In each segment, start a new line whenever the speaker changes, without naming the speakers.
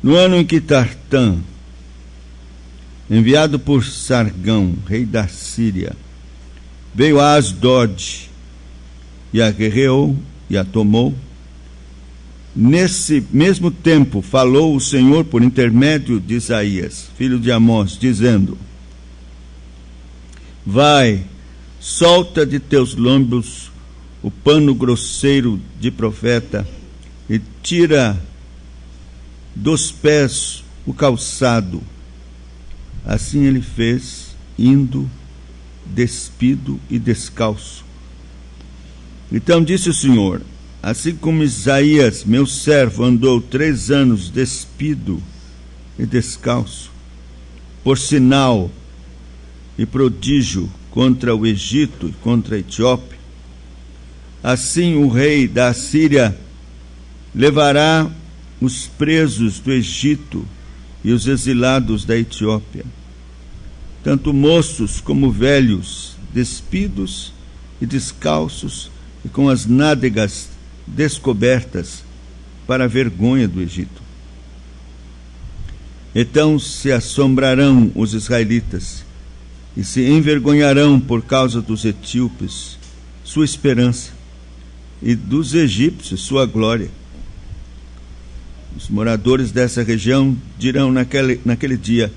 No ano em que Tartã, enviado por Sargão, rei da Síria, veio a Asdod e a guerreou e a tomou, nesse mesmo tempo falou o Senhor por intermédio de Isaías, filho de Amós, dizendo: vai, solta de teus lombos o pano grosseiro de profeta e tira dos pés o calçado. Assim ele fez, indo despido e descalço. Então disse o Senhor: assim como Isaías, meu servo, andou 3 anos despido e descalço, por sinal e prodígio contra o Egito e contra a Etiópia, assim o rei da Assíria levará os presos do Egito e os exilados da Etiópia, tanto moços como velhos, despidos e descalços e com as nádegas descobertas, para a vergonha do Egito. Então se assombrarão os israelitas e se envergonharão por causa dos etíopes, sua esperança, e dos egípcios, sua glória. Os moradores dessa região dirão naquele dia: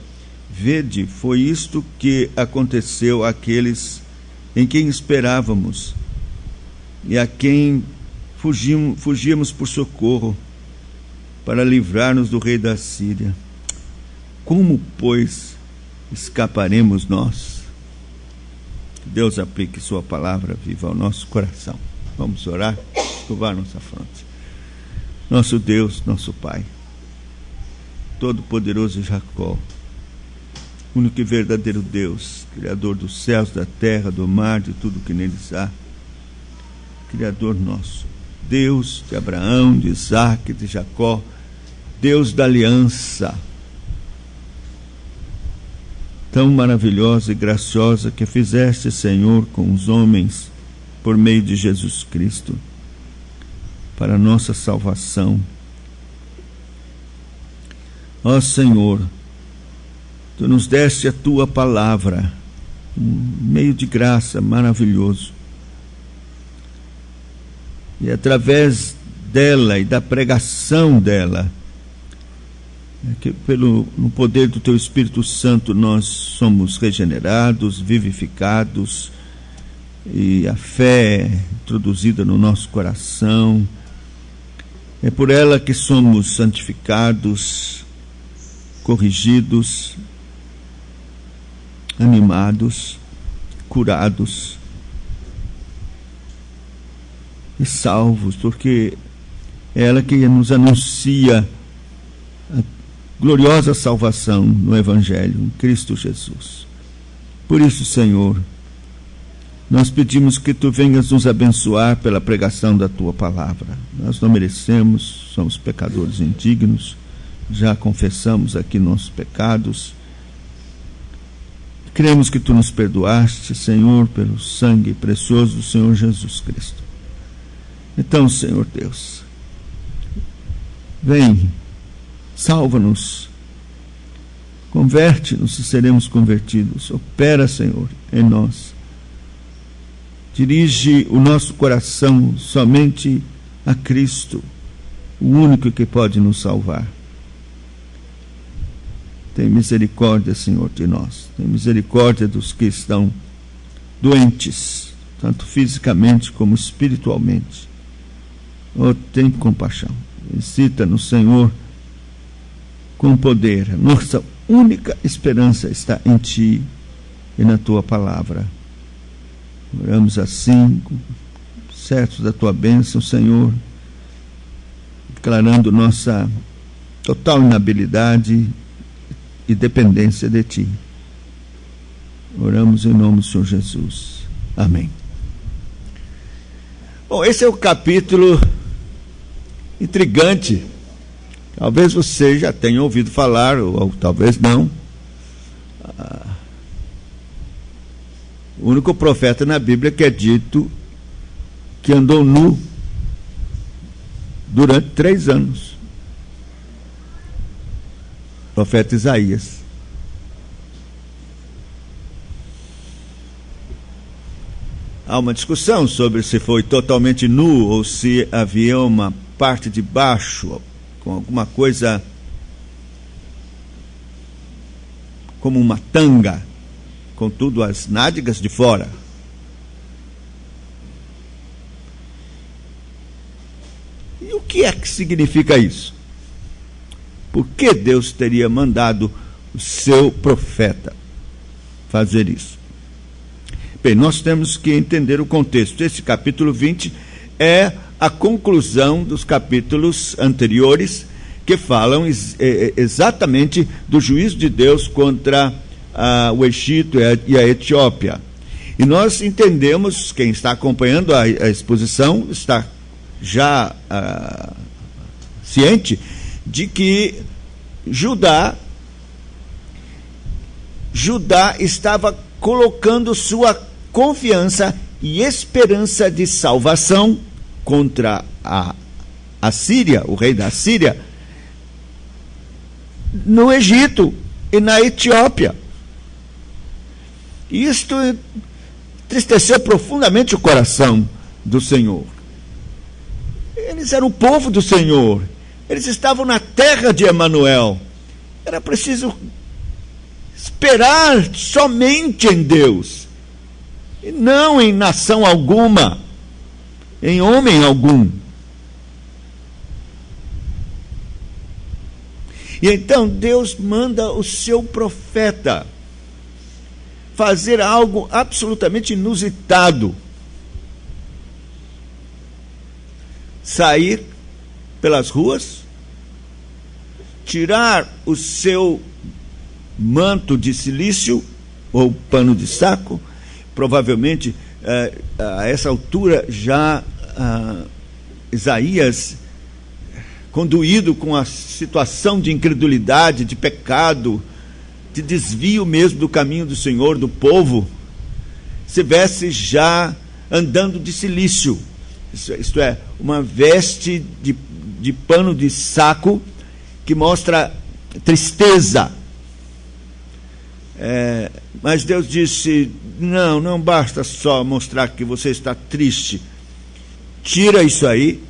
vede, foi isto que aconteceu àqueles em quem esperávamos e a quem fugíamos por socorro, para livrar-nos do rei da Síria. Como, pois, escaparemos nós? Que Deus aplique sua palavra viva ao nosso coração. Vamos orar, curvar nossa fronte. Nosso Deus, nosso Pai, Todo-Poderoso Jacó, único e verdadeiro Deus, Criador dos céus, da terra, do mar, de tudo que neles há, Criador nosso, Deus de Abraão, de Isaque, de Jacó, Deus da aliança, tão maravilhosa e graciosa que fizeste, Senhor, com os homens, por meio de Jesus Cristo, para a nossa salvação. Ó Senhor, Tu nos deste a Tua palavra, um meio de graça maravilhoso, e através dela e da pregação dela, que no poder do Teu Espírito Santo nós somos regenerados, vivificados, e a fé é introduzida no nosso coração. É por ela que somos santificados, corrigidos, animados, curados e salvos, porque é ela que nos anuncia a gloriosa salvação no Evangelho, em Cristo Jesus. Por isso, Senhor, nós pedimos que Tu venhas nos abençoar pela pregação da Tua palavra. Nós não merecemos, somos pecadores indignos, já confessamos aqui nossos pecados. Cremos que Tu nos perdoaste, Senhor, pelo sangue precioso do Senhor Jesus Cristo. Então, Senhor Deus, vem, salva-nos, converte-nos e seremos convertidos. Opera, Senhor, em nós. Dirige o nosso coração somente a Cristo, o único que pode nos salvar. Tem misericórdia, Senhor, de nós. Tem misericórdia dos que estão doentes, tanto fisicamente como espiritualmente. Oh, tem compaixão. Visita-nos, Senhor, com poder. Nossa única esperança está em Ti e na Tua palavra. Oramos assim, certos da Tua bênção, Senhor, declarando nossa total inabilidade e dependência de Ti. Oramos em nome do Senhor Jesus. Amém. Bom, esse é o capítulo intrigante. Talvez você já tenha ouvido falar, ou talvez não. O único profeta na Bíblia que é dito que andou nu durante 3 anos. profeta Isaías. Há uma discussão sobre se foi totalmente nu ou se havia uma parte de baixo, com alguma coisa como uma tanga, contudo as nádegas de fora. E o que é que significa isso? Por que Deus teria mandado o seu profeta fazer isso? Bem, nós temos que entender o contexto. Esse capítulo 20 é a conclusão dos capítulos anteriores, que falam exatamente do juízo de Deus contra o Egito e a Etiópia. E nós entendemos, quem está acompanhando a exposição está já ciente de que Judá estava colocando sua confiança e esperança de salvação contra a Síria, o rei da Síria, no Egito e na Etiópia. Isto entristeceu profundamente o coração do Senhor. Eles eram o povo do Senhor, eles estavam na terra de Emanuel. Era preciso esperar somente em Deus, e não em nação alguma, em homem algum. E então Deus manda o seu profeta fazer algo absolutamente inusitado: sair pelas ruas, tirar o seu manto de cilício ou pano de saco. Provavelmente a essa altura já Isaías, conduído com a situação de incredulidade, de pecado, de desvio mesmo do caminho do Senhor, do povo, se veste já andando de cilício, isto é, uma veste de pano de saco que mostra tristeza. Mas Deus disse: não basta só mostrar que você está triste, tira isso aí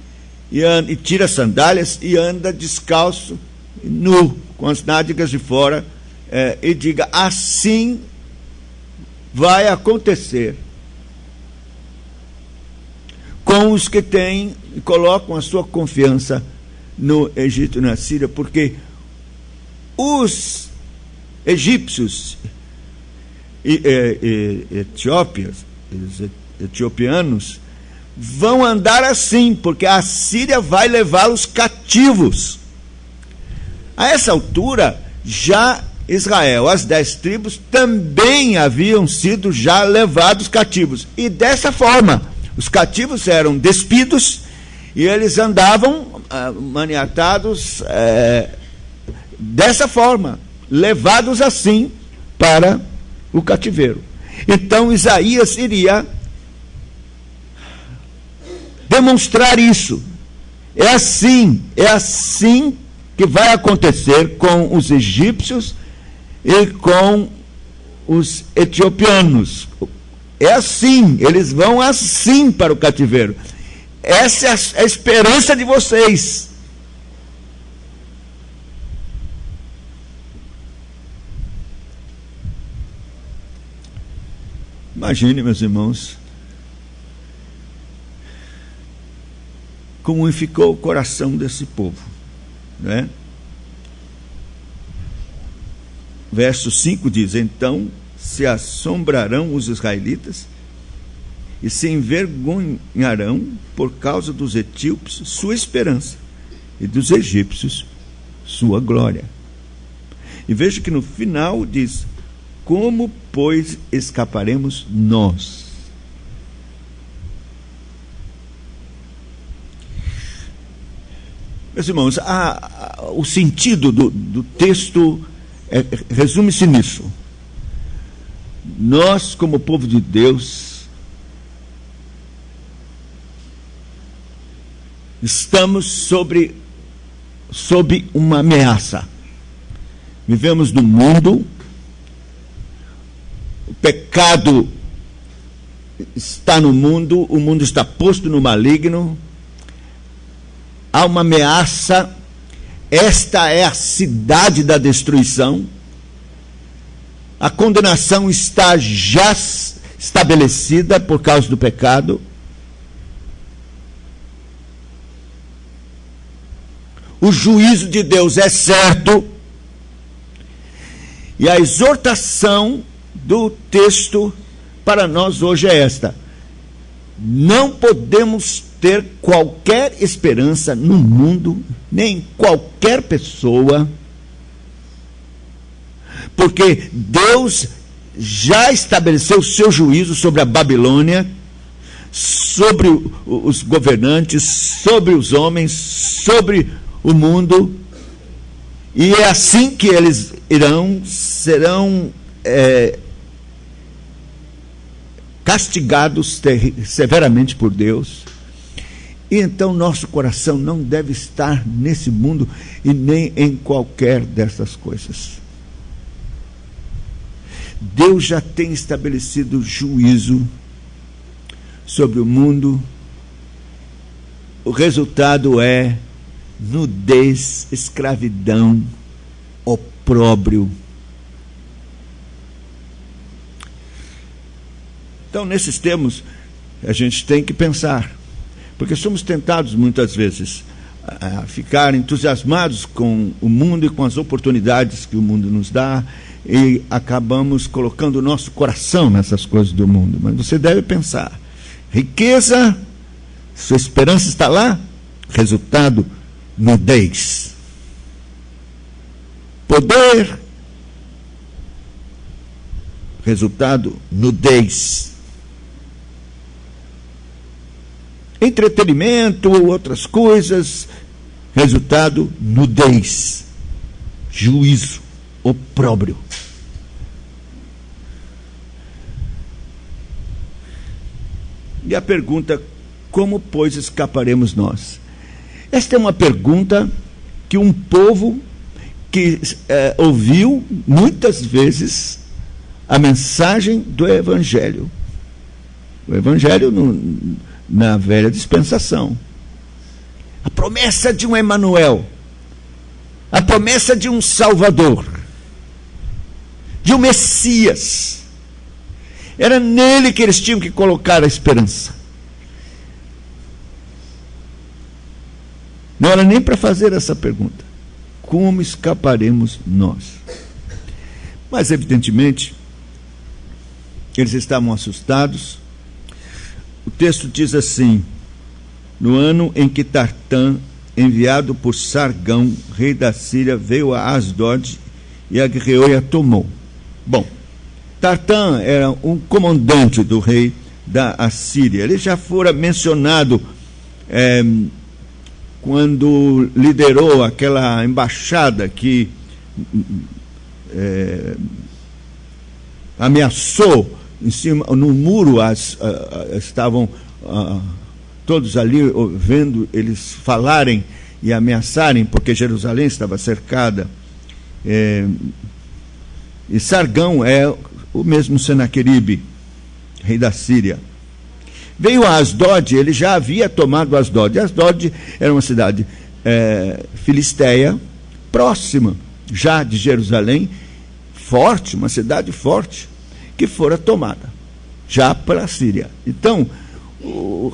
e tira as sandálias e anda descalço, nu, com as nádegas de fora, e diga: assim vai acontecer com os que têm e colocam a sua confiança no Egito e na Síria, porque os egípcios e etiopianos vão andar assim, porque a Síria vai levá-los cativos. A essa altura, já Israel, as 10 tribos, também haviam sido já levados cativos. E dessa forma, os cativos eram despidos e eles andavam maniatados dessa forma, levados assim para o cativeiro. Então Isaías iria demonstrar isso. É assim que vai acontecer com os egípcios e com os etiopianos. É assim, eles vão assim para o cativeiro. Essa é a esperança de vocês. Imagine, meus irmãos, como ficou o coração desse povo, né? Verso 5 diz: então se assombrarão os israelitas e se envergonharão por causa dos etíopes sua esperança, e dos egípcios sua glória. E veja que no final diz: como, pois, escaparemos nós? Meus irmãos, o sentido do texto resume-se nisso. Nós, como povo de Deus, estamos sob uma ameaça. Vivemos no mundo, o pecado está no mundo, o mundo está posto no maligno, há uma ameaça, esta é a cidade da destruição, a condenação está já estabelecida por causa do pecado. O juízo de Deus é certo. E a exortação do texto para nós hoje é esta: não podemos ter qualquer esperança no mundo, nem em qualquer pessoa, porque Deus já estabeleceu o seu juízo sobre a Babilônia, sobre os governantes, sobre os homens, sobre o mundo, e é assim que eles serão castigados severamente por Deus. E então nosso coração não deve estar nesse mundo e nem em qualquer dessas coisas. Deus já tem estabelecido juízo sobre o mundo. O resultado é nudez, escravidão, opróbrio. Então, nesses termos, a gente tem que pensar, porque somos tentados muitas vezes a ficar entusiasmados com o mundo e com as oportunidades que o mundo nos dá, e acabamos colocando o nosso coração nessas coisas do mundo. Mas você deve pensar: riqueza, sua esperança está lá, resultado, nudez. Poder, resultado, nudez. Entretenimento, outras coisas, resultado, nudez. Juízo, opróbrio. E a pergunta: como, pois, escaparemos nós? Esta é uma pergunta que um povo que ouviu muitas vezes a mensagem do Evangelho. O Evangelho na velha dispensação. A promessa de um Emanuel. A promessa de um Salvador. De um Messias. Era nele que eles tinham que colocar a esperança. Não era nem para fazer essa pergunta: como escaparemos nós? Mas, evidentemente, eles estavam assustados. O texto diz assim: no ano em que Tartã, enviado por Sargão, rei da Síria, veio a Asdod e a guerreou e a tomou. Bom, Tartã era um comandante do rei da Assíria. Ele já fora mencionado quando liderou aquela embaixada que ameaçou em cima, no muro, estavam todos ali vendo eles falarem e ameaçarem, porque Jerusalém estava cercada. E Sargão é o mesmo Senaqueribe, rei da Síria. Veio a Asdod, ele já havia tomado Asdod. Asdod era uma cidade filisteia, próxima já de Jerusalém, forte, uma cidade forte, que fora tomada já pela Síria. Então, o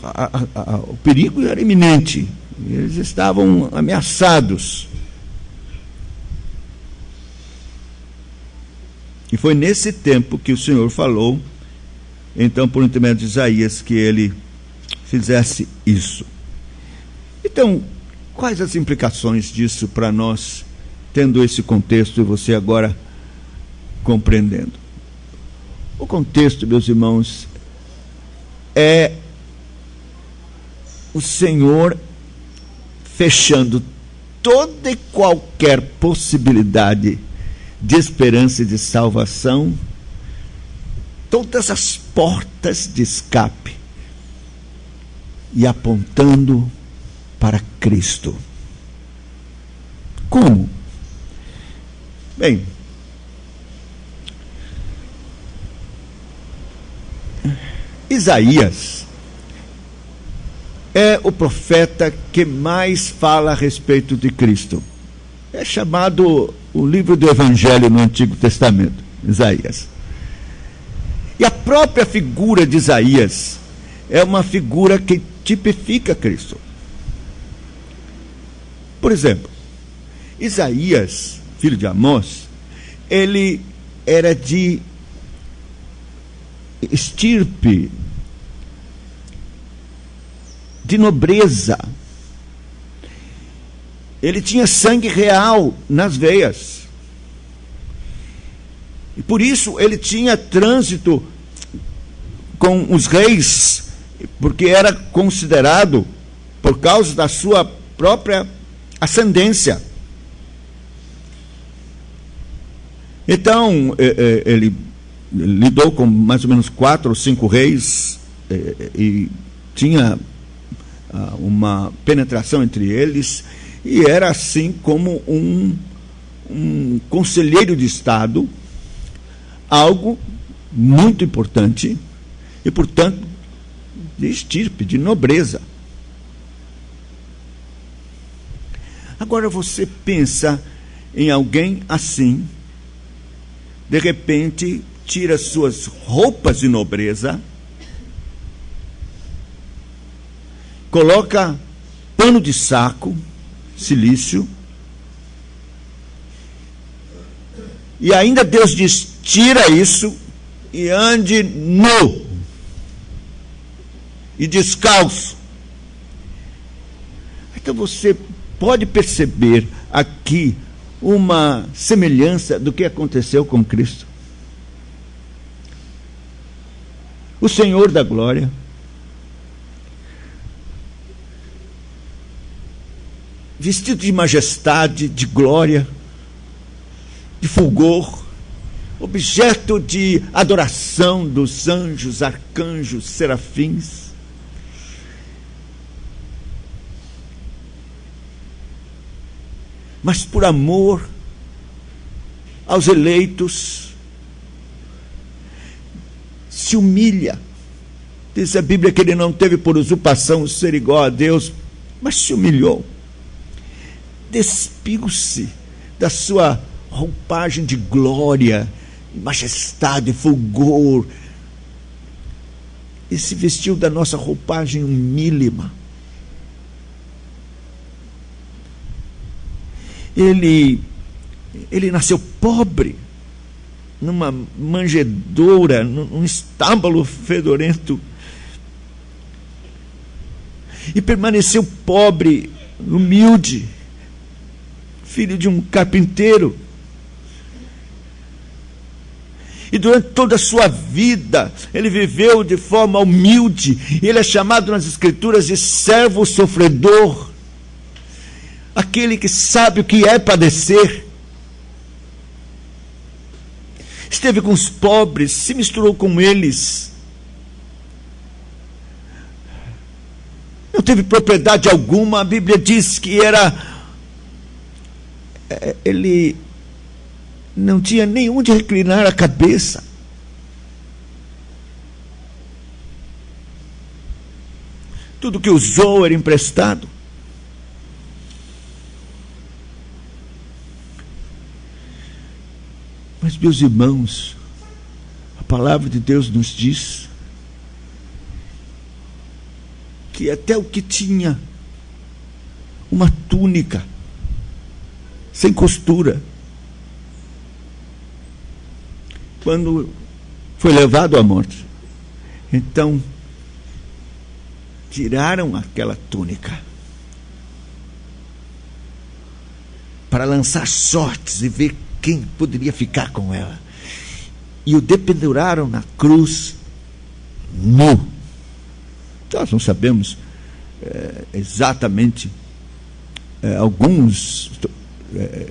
perigo era iminente, eles estavam ameaçados. E foi nesse tempo que o Senhor falou, então, por intermédio de Isaías, que ele fizesse isso. Então, quais as implicações disso para nós, tendo esse contexto e você agora compreendendo? O contexto, meus irmãos, é o Senhor fechando toda e qualquer possibilidade de esperança e de salvação, todas as portas de escape, e apontando para Cristo. Como? Bem, Isaías é o profeta que mais fala a respeito de Cristo. É chamado o livro do Evangelho no Antigo Testamento, Isaías. E a própria figura de Isaías é uma figura que tipifica Cristo. Por exemplo, Isaías, filho de Amós, ele era de estirpe, de nobreza. Ele tinha sangue real nas veias. E por isso ele tinha trânsito com os reis, porque era considerado, por causa da sua própria ascendência. Então, ele lidou com mais ou menos 4 ou 5 reis e tinha uma penetração entre eles, e era assim como um conselheiro de Estado, algo muito importante e, portanto, de estirpe, de nobreza. Agora você pensa em alguém assim, de repente tira suas roupas de nobreza, coloca pano de saco, cilício, e ainda Deus diz: tira isso e ande nu e descalço. Então você pode perceber aqui uma semelhança do que aconteceu com Cristo. O Senhor da glória vestido de majestade, de glória, de fulgor, objeto de adoração dos anjos, arcanjos, serafins. Mas por amor aos eleitos, se humilha. Diz a Bíblia que ele não teve por usurpação ser igual a Deus, mas se humilhou. Despiu-se da sua roupagem de glória, majestade, fulgor, e se vestiu da nossa roupagem humílima. Ele nasceu pobre, numa manjedoura, num estábulo fedorento, e permaneceu pobre, humilde, filho de um carpinteiro. E durante toda a sua vida, ele viveu de forma humilde. Ele é chamado nas Escrituras de servo sofredor, aquele que sabe o que é padecer. Esteve com os pobres, se misturou com eles. Não teve propriedade alguma. A Bíblia diz que ele não tinha nenhum de reclinar a cabeça. Tudo que usou era emprestado. Mas, meus irmãos, a palavra de Deus nos diz que até o que tinha uma túnica sem costura, quando foi levado à morte, então tiraram aquela túnica para lançar sortes e ver quem poderia ficar com ela, e o dependuraram na cruz nu. Nós não sabemos exatamente, alguns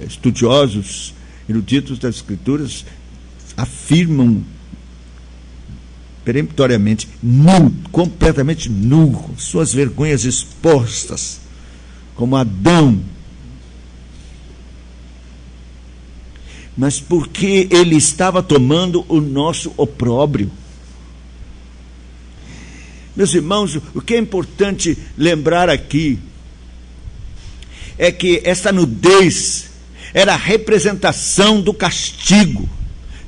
estudiosos eruditos das Escrituras afirmam peremptoriamente, nu, completamente nu, com suas vergonhas expostas, como Adão. mas porque ele estava tomando o nosso opróbrio. Meus irmãos, o que é importante lembrar aqui é que essa nudez era a representação do castigo,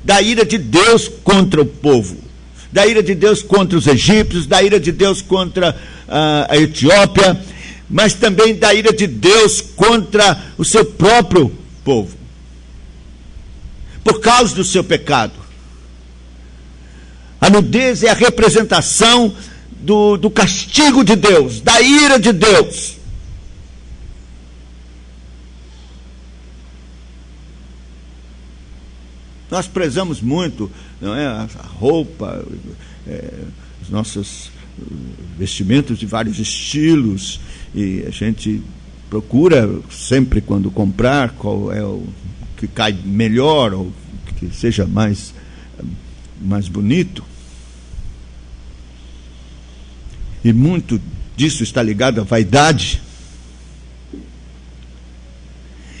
da ira de Deus contra o povo, da ira de Deus contra os egípcios, da ira de Deus contra a Etiópia, mas também da ira de Deus contra o seu próprio povo, por causa do seu pecado. A nudez é a representação do castigo de Deus, da ira de Deus. Nós prezamos muito, não é, a roupa, os nossos vestimentos de vários estilos, e a gente procura sempre, quando comprar, qual é o que cai melhor, ou que seja mais bonito. E muito disso está ligado à vaidade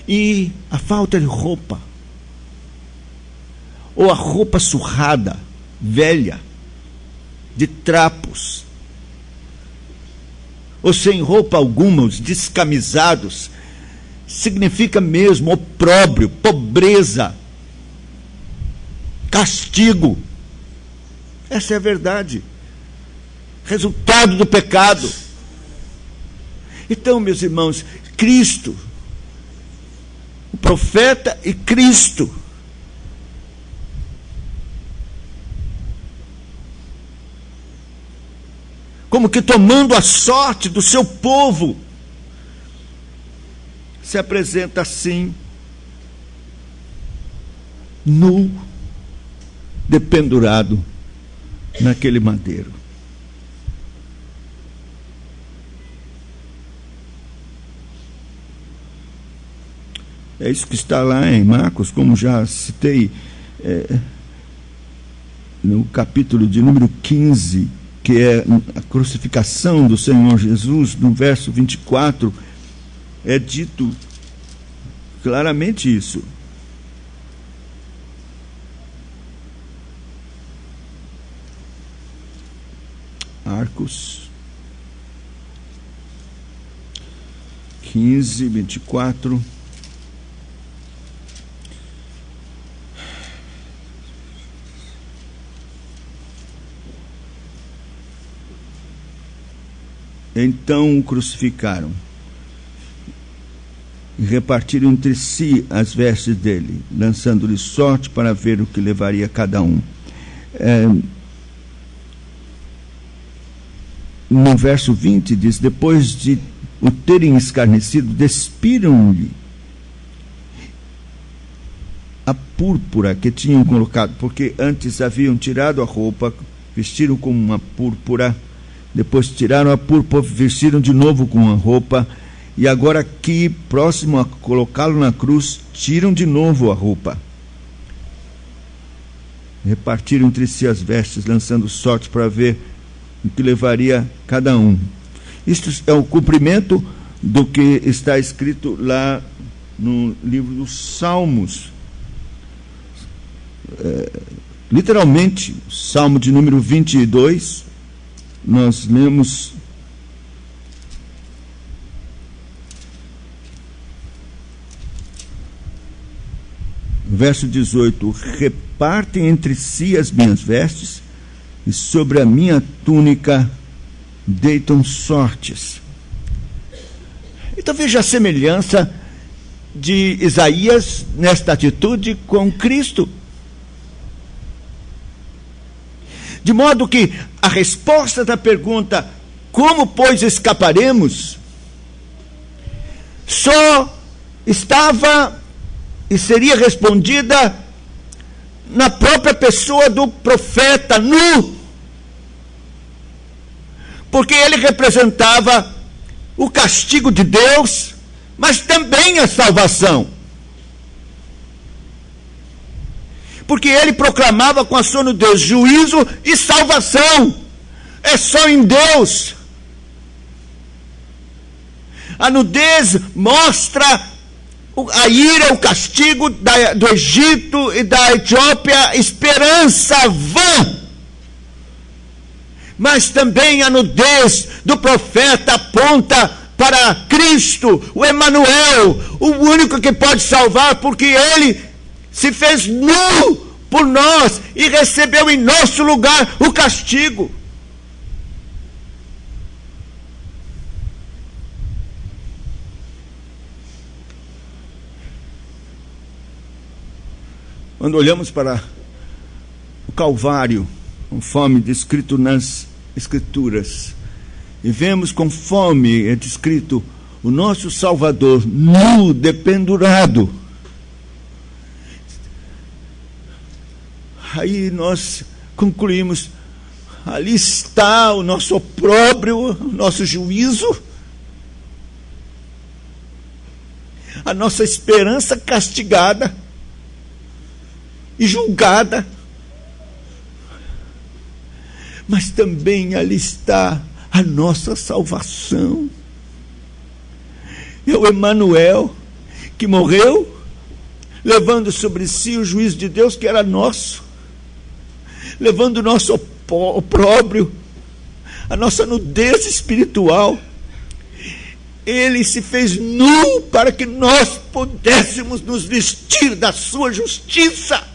e a falta de roupa, ou a roupa surrada, velha, de trapos, ou sem roupa alguma, os descamisados, significa mesmo opróbrio, pobreza, castigo. Essa é a verdade, resultado do pecado. Então, meus irmãos, Cristo, o profeta e Cristo, como que tomando a sorte do seu povo, se apresenta assim, nu, dependurado naquele madeiro. É isso que está lá em Marcos, como já citei, no capítulo de número 15, que é a crucificação do Senhor Jesus, no verso 24, é dito claramente isso. Marcos 15, 24. Então o crucificaram e repartiram entre si as vestes dele, lançando-lhe sorte para ver o que levaria cada um. No verso 20 diz: depois de o terem escarnecido, despiram-lhe a púrpura que tinham colocado, porque antes haviam tirado a roupa, vestiram com uma púrpura. Depois tiraram a púrpura, vestiram de novo com a roupa, e agora aqui, próximo a colocá-lo na cruz, tiram de novo a roupa. Repartiram entre si as vestes, lançando sorte para ver o que levaria cada um. Isto é o cumprimento do que está escrito lá no livro dos Salmos. Literalmente, Salmo de número 22, nós lemos verso 18: repartem entre si as minhas vestes, e sobre a minha túnica deitam sortes. Então veja a semelhança de Isaías nesta atitude com Cristo. De modo que a resposta da pergunta, como pois escaparemos, só estava e seria respondida na própria pessoa do profeta nu, porque ele representava o castigo de Deus, mas também a salvação, porque ele proclamava com a sua nudez juízo e salvação. É só em Deus. A nudez mostra a ira, o castigo do Egito e da Etiópia, esperança vã. Mas também a nudez do profeta aponta para Cristo, o Emanuel, o único que pode salvar, porque ele se fez nu por nós e recebeu em nosso lugar o castigo. Quando olhamos para o Calvário, conforme descrito nas Escrituras, e vemos conforme é descrito o nosso Salvador nu, dependurado, aí nós concluímos, ali está o nosso opróbrio, o nosso juízo, a nossa esperança castigada e julgada. Mas também ali está a nossa salvação. É o Emanuel que morreu, levando sobre si o juízo de Deus que era nosso, levando o nosso opróbrio, a nossa nudez espiritual. Ele se fez nu para que nós pudéssemos nos vestir da sua justiça.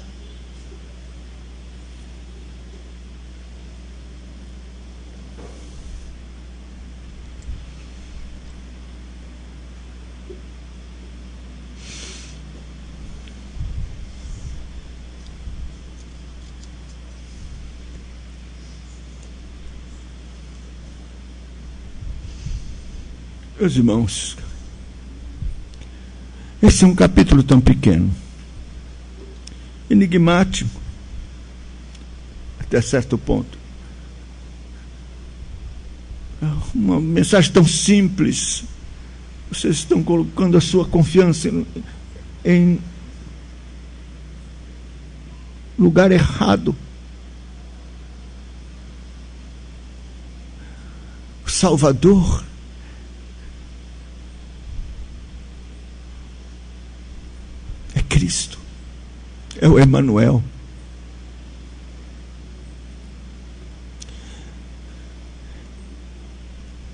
Meus irmãos, esse é um capítulo tão pequeno, enigmático, até certo ponto. Uma mensagem tão simples. Vocês estão colocando a sua confiança em lugar errado. O Salvador é Cristo, é o Emanuel.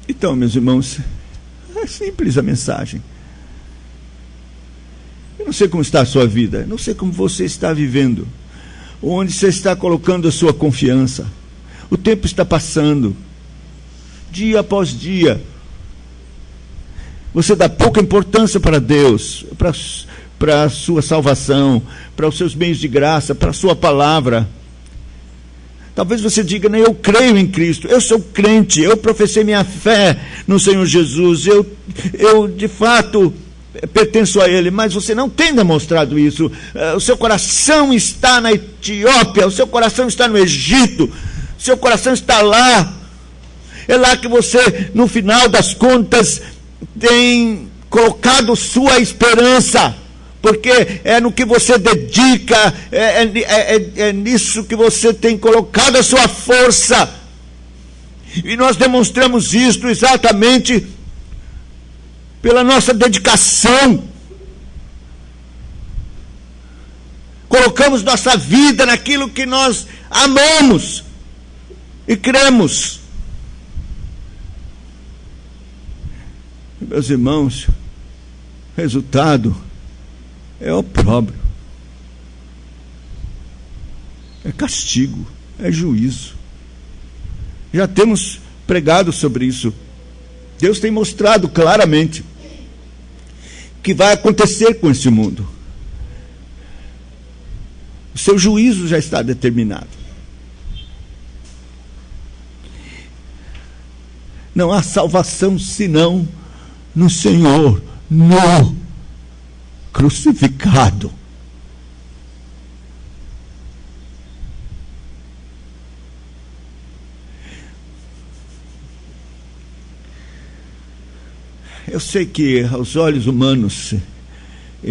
Então, meus irmãos, é simples a mensagem. Eu não sei como está a sua vida, não sei como você está vivendo, onde você está colocando a sua confiança. O tempo está passando, dia após dia. Você dá pouca importância para Deus, para a sua salvação, para os seus meios de graça, para a sua palavra. Talvez você diga, né, eu creio em Cristo, eu sou crente, eu professei minha fé no Senhor Jesus, eu de fato pertenço a Ele, mas você não tem demonstrado isso. O seu coração está na Etiópia, o seu coração está no Egito, o seu coração está lá. É lá que você, no final das contas, tem colocado sua esperança, porque é no que você dedica, é nisso que você tem colocado a sua força. E nós demonstramos isso exatamente pela nossa dedicação. Colocamos nossa vida naquilo que nós amamos e cremos. Meus irmãos, resultado é opróbrio, é castigo, é juízo. Já temos pregado sobre isso. Deus tem mostrado claramente o que vai acontecer com esse mundo. O seu juízo já está determinado. Não há salvação senão no Senhor, no crucificado. Eu sei que aos olhos humanos,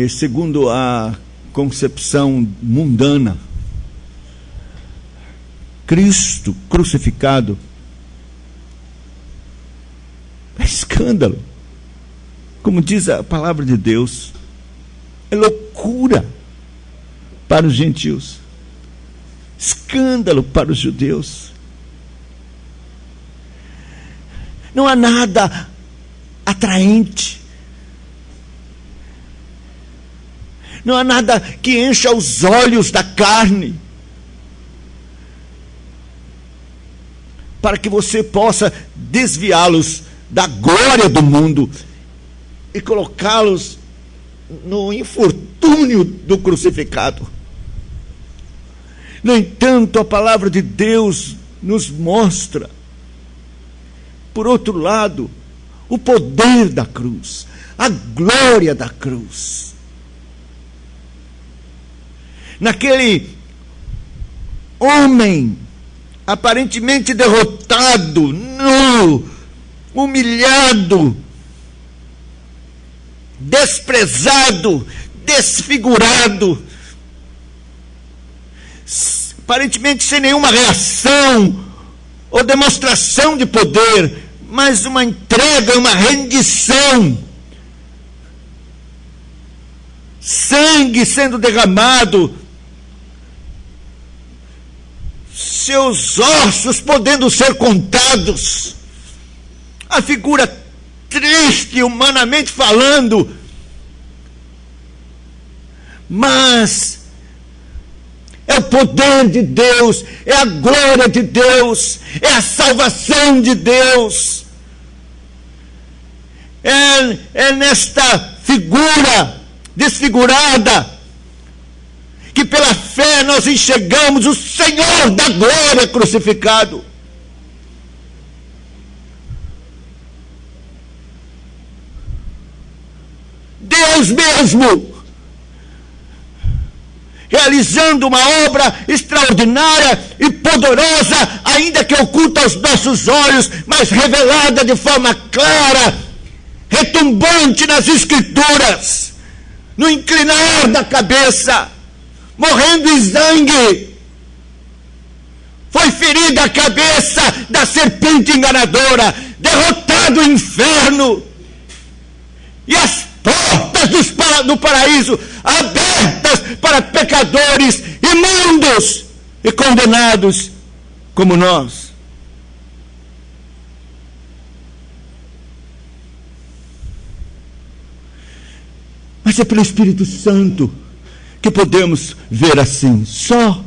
segundo a concepção mundana, Cristo crucificado é escândalo. Como diz a palavra de Deus, é loucura para os gentios, escândalo para os judeus. Não há nada atraente, não há nada que encha os olhos da carne, para que você possa desviá-los da glória do mundo e colocá-los no infortúnio do crucificado. No entanto, a palavra de Deus nos mostra, por outro lado, o poder da cruz, a glória da cruz. Naquele homem aparentemente derrotado, nu, humilhado, desprezado, desfigurado, aparentemente sem nenhuma reação ou demonstração de poder, mas uma entrega, uma rendição, sangue sendo derramado, seus ossos podendo ser contados, a figura triste, humanamente falando, mas é o poder de Deus, é a glória de Deus, é a salvação de Deus, é nesta figura desfigurada que pela fé nós enxergamos o Senhor da glória crucificado. Deus mesmo, realizando uma obra extraordinária e poderosa, ainda que oculta aos nossos olhos, mas revelada de forma clara, retumbante nas Escrituras, no inclinar da cabeça, morrendo em sangue. Foi ferida a cabeça da serpente enganadora, derrotado o inferno, e as portas do paraíso abertas para pecadores imundos e condenados como nós. Mas é pelo Espírito Santo que podemos ver assim. Só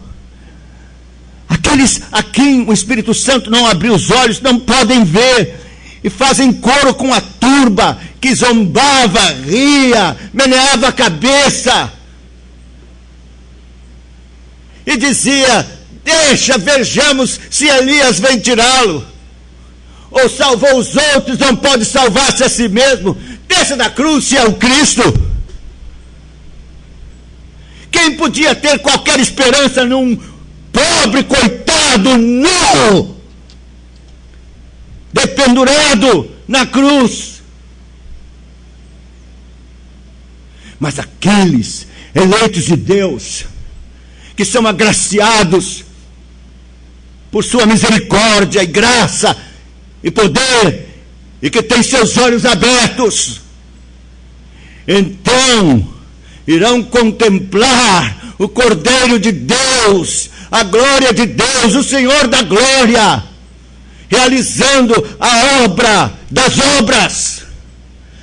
aqueles a quem o Espírito Santo não abriu os olhos não podem ver, e fazem coro com a turba que zombava, ria, meneava a cabeça e dizia: deixa, vejamos se Elias vem tirá-lo, ou salvou os outros, não pode salvar-se a si mesmo, desça da cruz se é o Cristo. Quem podia ter qualquer esperança num pobre coitado nu, dependurado na cruz? Mas aqueles eleitos de Deus, que são agraciados por sua misericórdia e graça e poder, e que têm seus olhos abertos, então irão contemplar o Cordeiro de Deus, a glória de Deus, o Senhor da glória, realizando a obra das obras,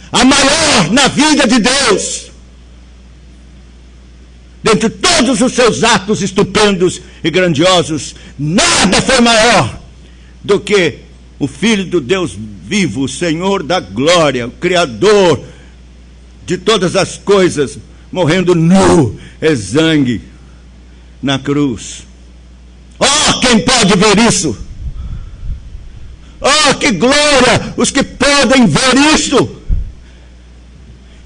a maior na vida de Deus. Dentre todos os seus atos estupendos e grandiosos, nada foi maior do que o Filho do Deus vivo, o Senhor da glória, o Criador de todas as coisas, morrendo nu, exangue, na cruz. Oh, quem pode ver isso? Oh, que glória os que podem ver isso!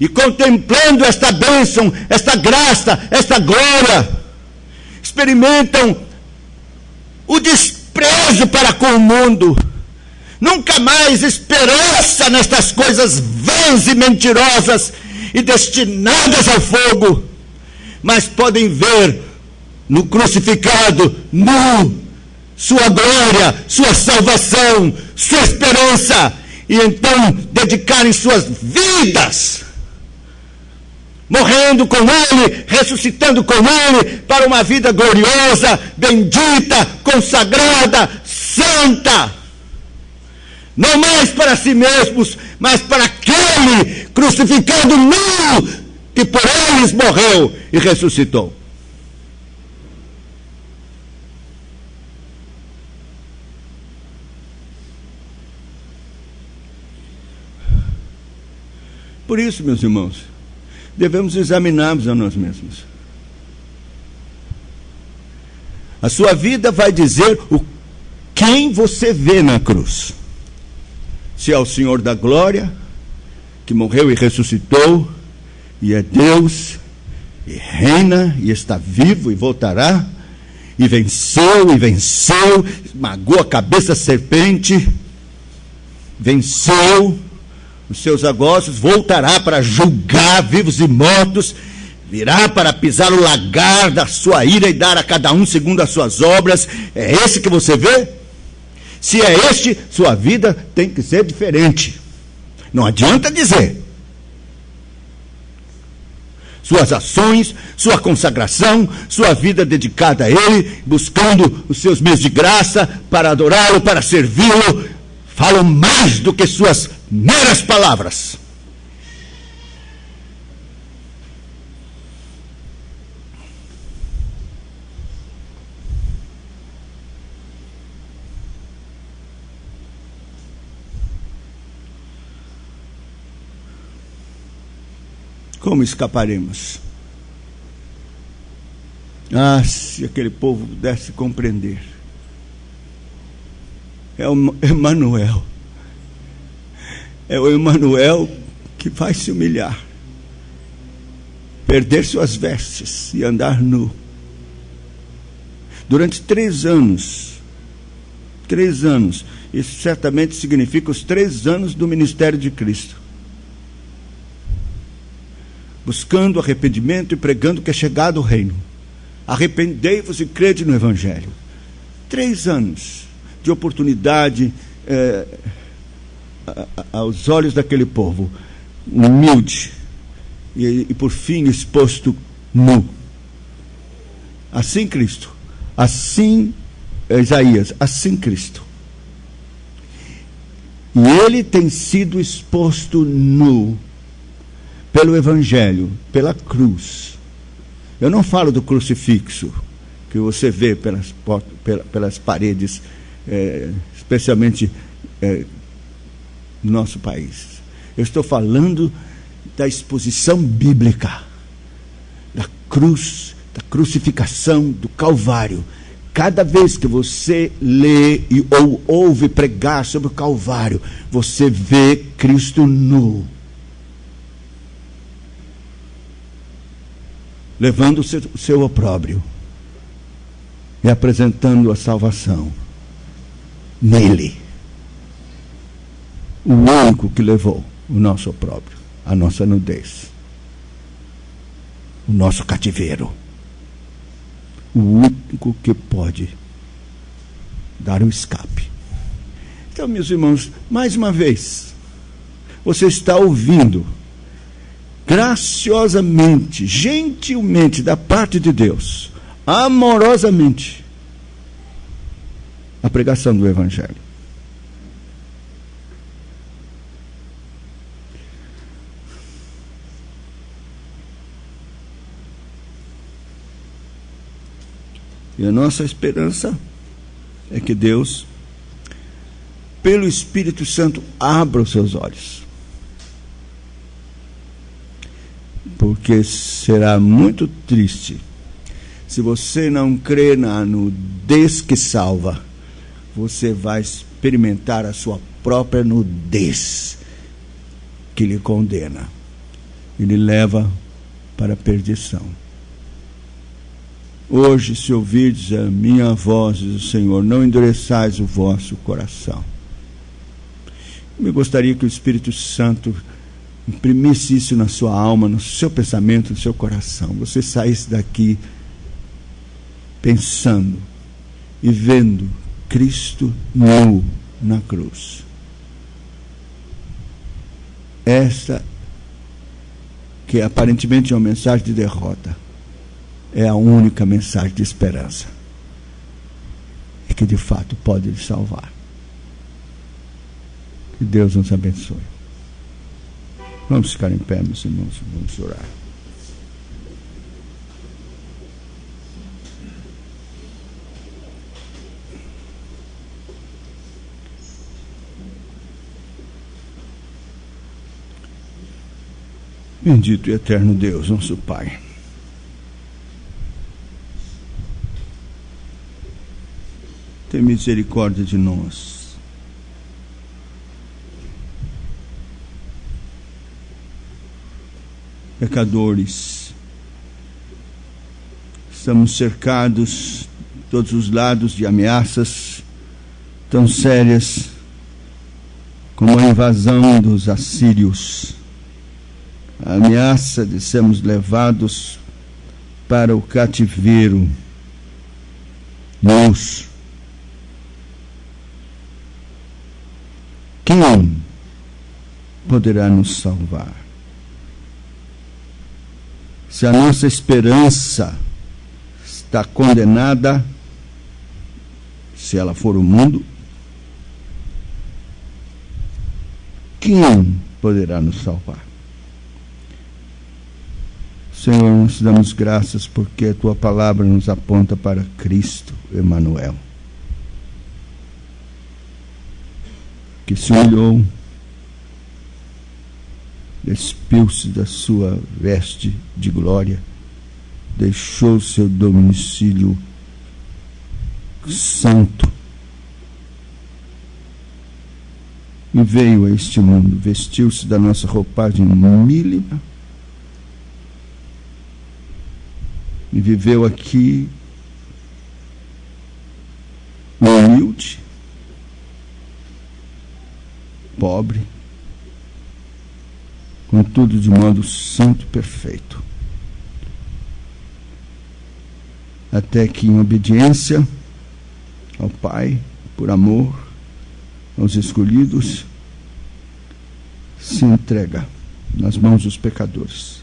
E contemplando esta bênção, esta graça, esta glória, experimentam o desprezo para com o mundo. Nunca mais esperança nestas coisas vãs e mentirosas e destinadas ao fogo, mas podem ver no crucificado, nu, sua glória, sua salvação, sua esperança, e então dedicarem suas vidas morrendo com Ele, ressuscitando com Ele, para uma vida gloriosa, bendita, consagrada, santa. Não mais para si mesmos, mas para aquele crucificado nu, que por eles morreu e ressuscitou. Por isso, meus irmãos, devemos examinar-nos a nós mesmos. A sua vida vai dizer quem você vê na cruz. Se é o Senhor da glória, que morreu e ressuscitou, e é Deus, e reina, e está vivo, e voltará, e venceu, esmagou a cabeça da serpente, venceu os seus agostos, voltará para julgar vivos e mortos, virá para pisar o lagar da sua ira e dar a cada um segundo as suas obras. É esse que você vê? Se é este, sua vida tem que ser diferente. Não adianta dizer. Suas ações, sua consagração, sua vida dedicada a Ele, buscando os seus meios de graça para adorá-lo, para servi-lo, falam mais do que suas meras palavras. Como escaparemos? Ah, se aquele povo pudesse compreender. É o Emanuel. É o Emanuel que vai se humilhar, perder suas vestes e andar nu. Durante 3 anos. 3 anos. Isso certamente significa os 3 anos do ministério de Cristo. Buscando arrependimento e pregando que é chegado o reino. Arrependei-vos e crede no Evangelho. 3 anos de oportunidade aos olhos daquele povo, humilde e por fim exposto nu. Assim Cristo, assim Isaías, assim Cristo. E ele tem sido exposto nu pelo Evangelho, pela cruz. Eu não falo do crucifixo que você vê pelas paredes, especialmente no nosso país. Eu estou falando da exposição bíblica, da cruz, da crucificação, do Calvário. Cada vez que você lê ou ouve pregar sobre o Calvário, você vê Cristo nu, levando o seu opróbrio e apresentando a salvação nele. O único que levou o nosso opróbrio, a nossa nudez, o nosso cativeiro. O único que pode dar um escape. Então, meus irmãos, mais uma vez, você está ouvindo graciosamente, gentilmente, da parte de Deus, amorosamente, a pregação do Evangelho. E a nossa esperança é que Deus, pelo Espírito Santo, abra os seus olhos. Porque será muito triste se você não crer na nudez que salva. Você vai experimentar a sua própria nudez que lhe condena e lhe leva para a perdição. Hoje, se ouvirdes a minha voz, diz o Senhor, não endureçais o vosso coração. Eu gostaria que o Espírito Santo imprimisse isso na sua alma, no seu pensamento, no seu coração. Você saísse daqui pensando e vendo Cristo nu na cruz. Esta que aparentemente é uma mensagem de derrota, é a única mensagem de esperança, e que de fato pode lhe salvar. Que Deus nos abençoe. Vamos ficar em pé, meus irmãos, vamos orar. Bendito e eterno Deus, nosso Pai, tem misericórdia de nós. Pecadores, estamos cercados de todos os lados de ameaças tão sérias como a invasão dos assírios, a ameaça de sermos levados para o cativeiro nus. Quem poderá nos salvar? Se a nossa esperança está condenada, se ela for o mundo, quem poderá nos salvar? Senhor, nós te damos graças porque a tua palavra nos aponta para Cristo Emanuel, que se humilhou, despiu-se da sua veste de glória, deixou seu domicílio santo e veio a este mundo, vestiu-se da nossa roupagem mínima e viveu aqui humilde, pobre, contudo de modo santo e perfeito, até que em obediência ao Pai, por amor aos escolhidos, se entrega nas mãos dos pecadores,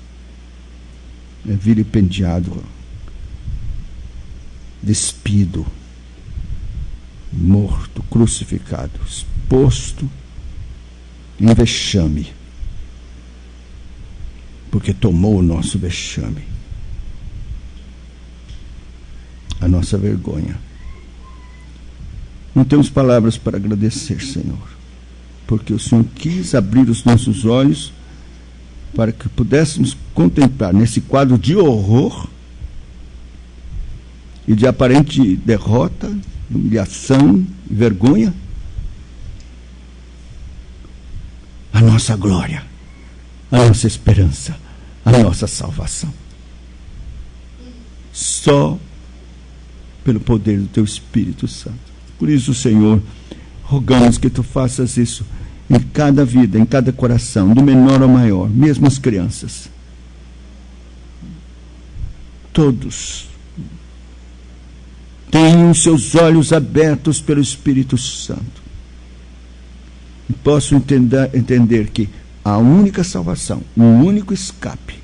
é vilipendiado, despido, morto, crucificado, exposto em vexame, porque tomou o nosso vexame, a nossa vergonha. Não temos palavras para agradecer, Senhor, porque o Senhor quis abrir os nossos olhos para que pudéssemos contemplar nesse quadro de horror e de aparente derrota, humilhação e vergonha, a nossa glória, a nossa esperança, a nossa salvação. Só pelo poder do teu Espírito Santo. Por isso, Senhor, rogamos que tu faças isso em cada vida, em cada coração, do menor ao maior, mesmo as crianças. Todos tenham seus olhos abertos pelo Espírito Santo e possam entender que a única salvação, o único escape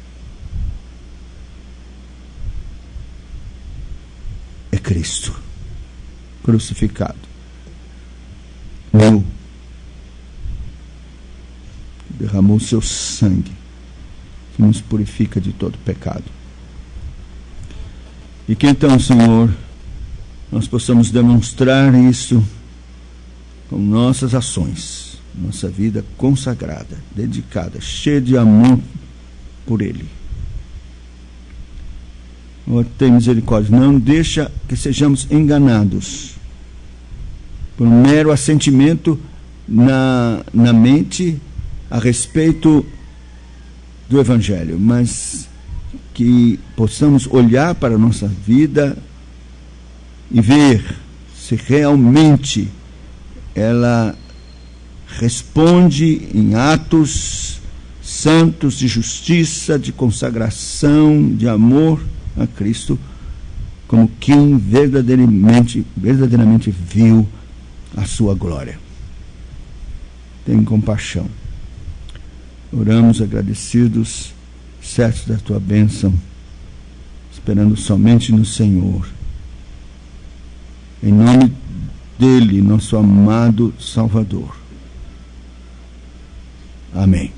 é Cristo crucificado, nu, derramou seu sangue que nos purifica de todo pecado. E que então, Senhor, nós possamos demonstrar isso com nossas ações, nossa vida consagrada, dedicada, cheia de amor por Ele. Oh, tem misericórdia, não deixa que sejamos enganados por um mero assentimento na mente a respeito do Evangelho, mas que possamos olhar para a nossa vida e ver se realmente ela responde em atos santos de justiça, de consagração, de amor a Cristo, como quem verdadeiramente viu a sua glória. Tem compaixão. Oramos agradecidos certos da tua bênção, esperando somente no Senhor. Em nome dele, nosso amado Salvador. Amém.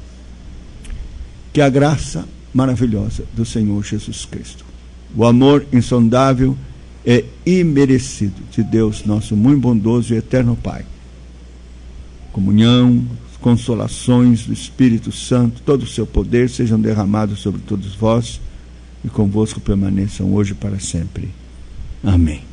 Que a graça maravilhosa do Senhor Jesus Cristo, o amor insondável e imerecido de Deus, nosso muito bondoso e eterno Pai, comunhão, consolações do Espírito Santo, todo o seu poder sejam derramados sobre todos vós e convosco permaneçam hoje e para sempre. Amém.